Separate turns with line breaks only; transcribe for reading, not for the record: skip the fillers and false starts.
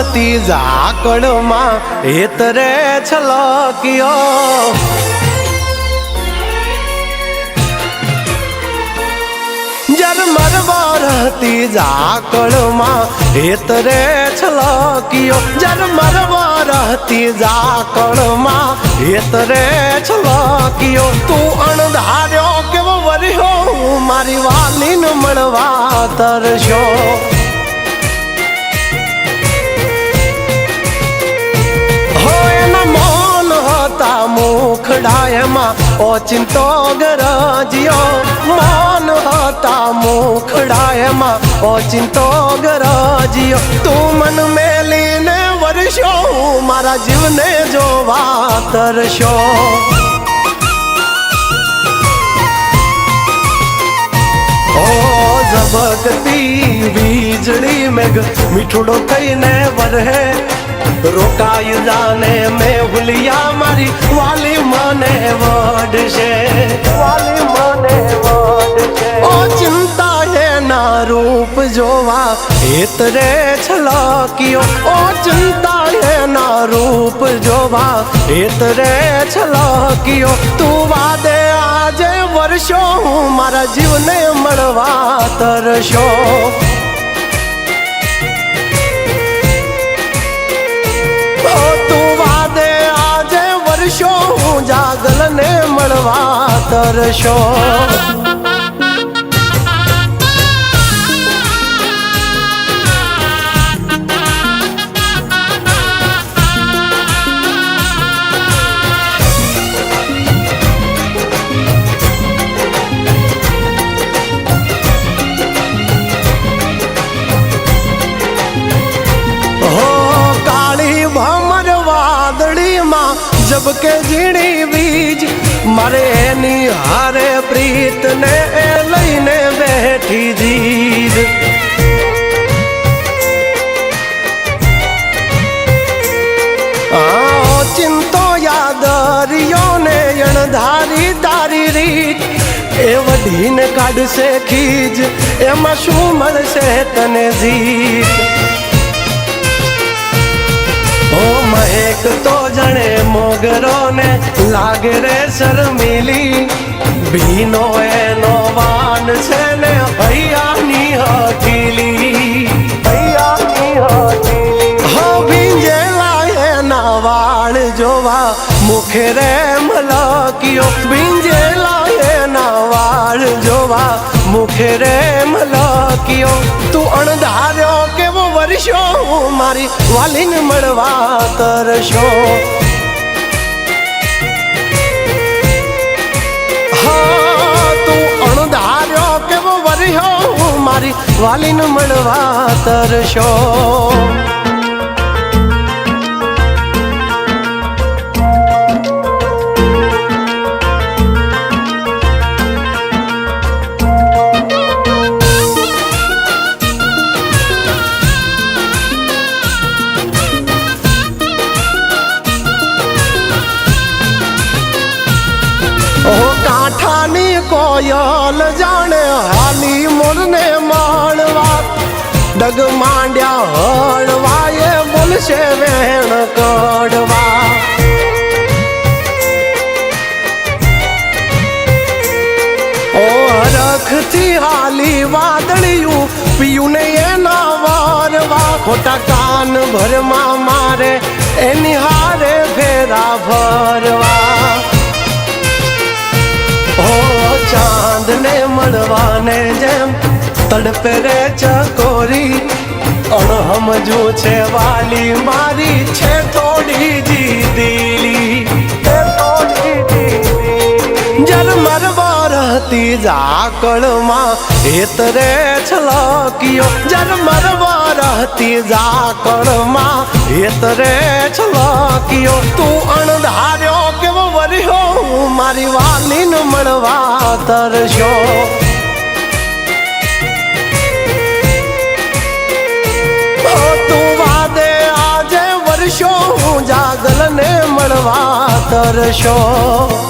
વરહતી ઝાકળમાં હેતરે છલક્યો ઝરમર વરહતી ઝાકળમાં હેતરે છલક્યો ઝરમર વરહતી ઝાકળમાં હેતરે છલક્યો તું અણધાર્યો કેવો વર્યો મારી વાલીને મળવા તરસ્યો મુખડાયમાં ઓચિંતો ગરજ્યો મૌન હતા મુખડાયમાં ઓચિંતો ગરજ્યો તું મન મેલીને વર્ષો મારા જીવને જોવા તરસ્યો ઓ ઝબકતી વીજળી મેઘ મીઠુડો થઈને વરહે રોકાઈ જાને મેં ભૂલિયા મારી વાલી મને વડશે વાલી મને વડશે ઓ ચિંતા હે ના રૂપ જોવા હેતરે છલક્યો ઓ ચિંતા હે ના રૂપ જોવા હેતરે છલક્યો તું વાદે આજે વર્ષો મારા જીવને મળવા તરસ્યો જાગલ ને મળવા તરસ્યો जब के जीणी बीज मारे एनी हारे प्रीत ने लईने बैठी जीद चिंतो यादरियों ने अणधारी तारी रीत ए वढीने काढसे खीज एमां शुं मळशे तने जीत ओ महक तो जने मोगरो ने लागे रे शर्मिली भीनो एनो वान छे ने हयानी हठीली हयानी हठीली हो भींजेला एना वाळ जोवा मुखे रे मलकियो भींजेला एना वाळ जोवा मुखे रे मलकियो तू अणधार्यो केवो वर्षो मारी वालीने મળવા તરસ્યો હા તું અણધાર્યો કેવો વર્યો મારી વાલીને મળવા તરસ્યો कोयल जाने हाली मोरने माणवा डग मांड्या हळवा ये बोलशे वेण कड़वा ओ रख थी हाली वादळियों पियू ने एना वारवा खोटा कान भर मा मारे एनी हारे फेरा भरवा चांद ने मड़वाने जेम तड़पे रे चकोरी अण हम जो छे वाली मारी छे थोड़ी जी दिली जरमर वरहती ઝાકળમાં હેતરે છલક્યો જરમર વરહતી ઝાકળમાં હેતરે છલક્યો તું અણધાર્યો કેવો વર્યો મારી વાલીને મળવા તરસ્યો તું વાદે આજે વર્ષો જાગલ ને મળવા તરસ્યો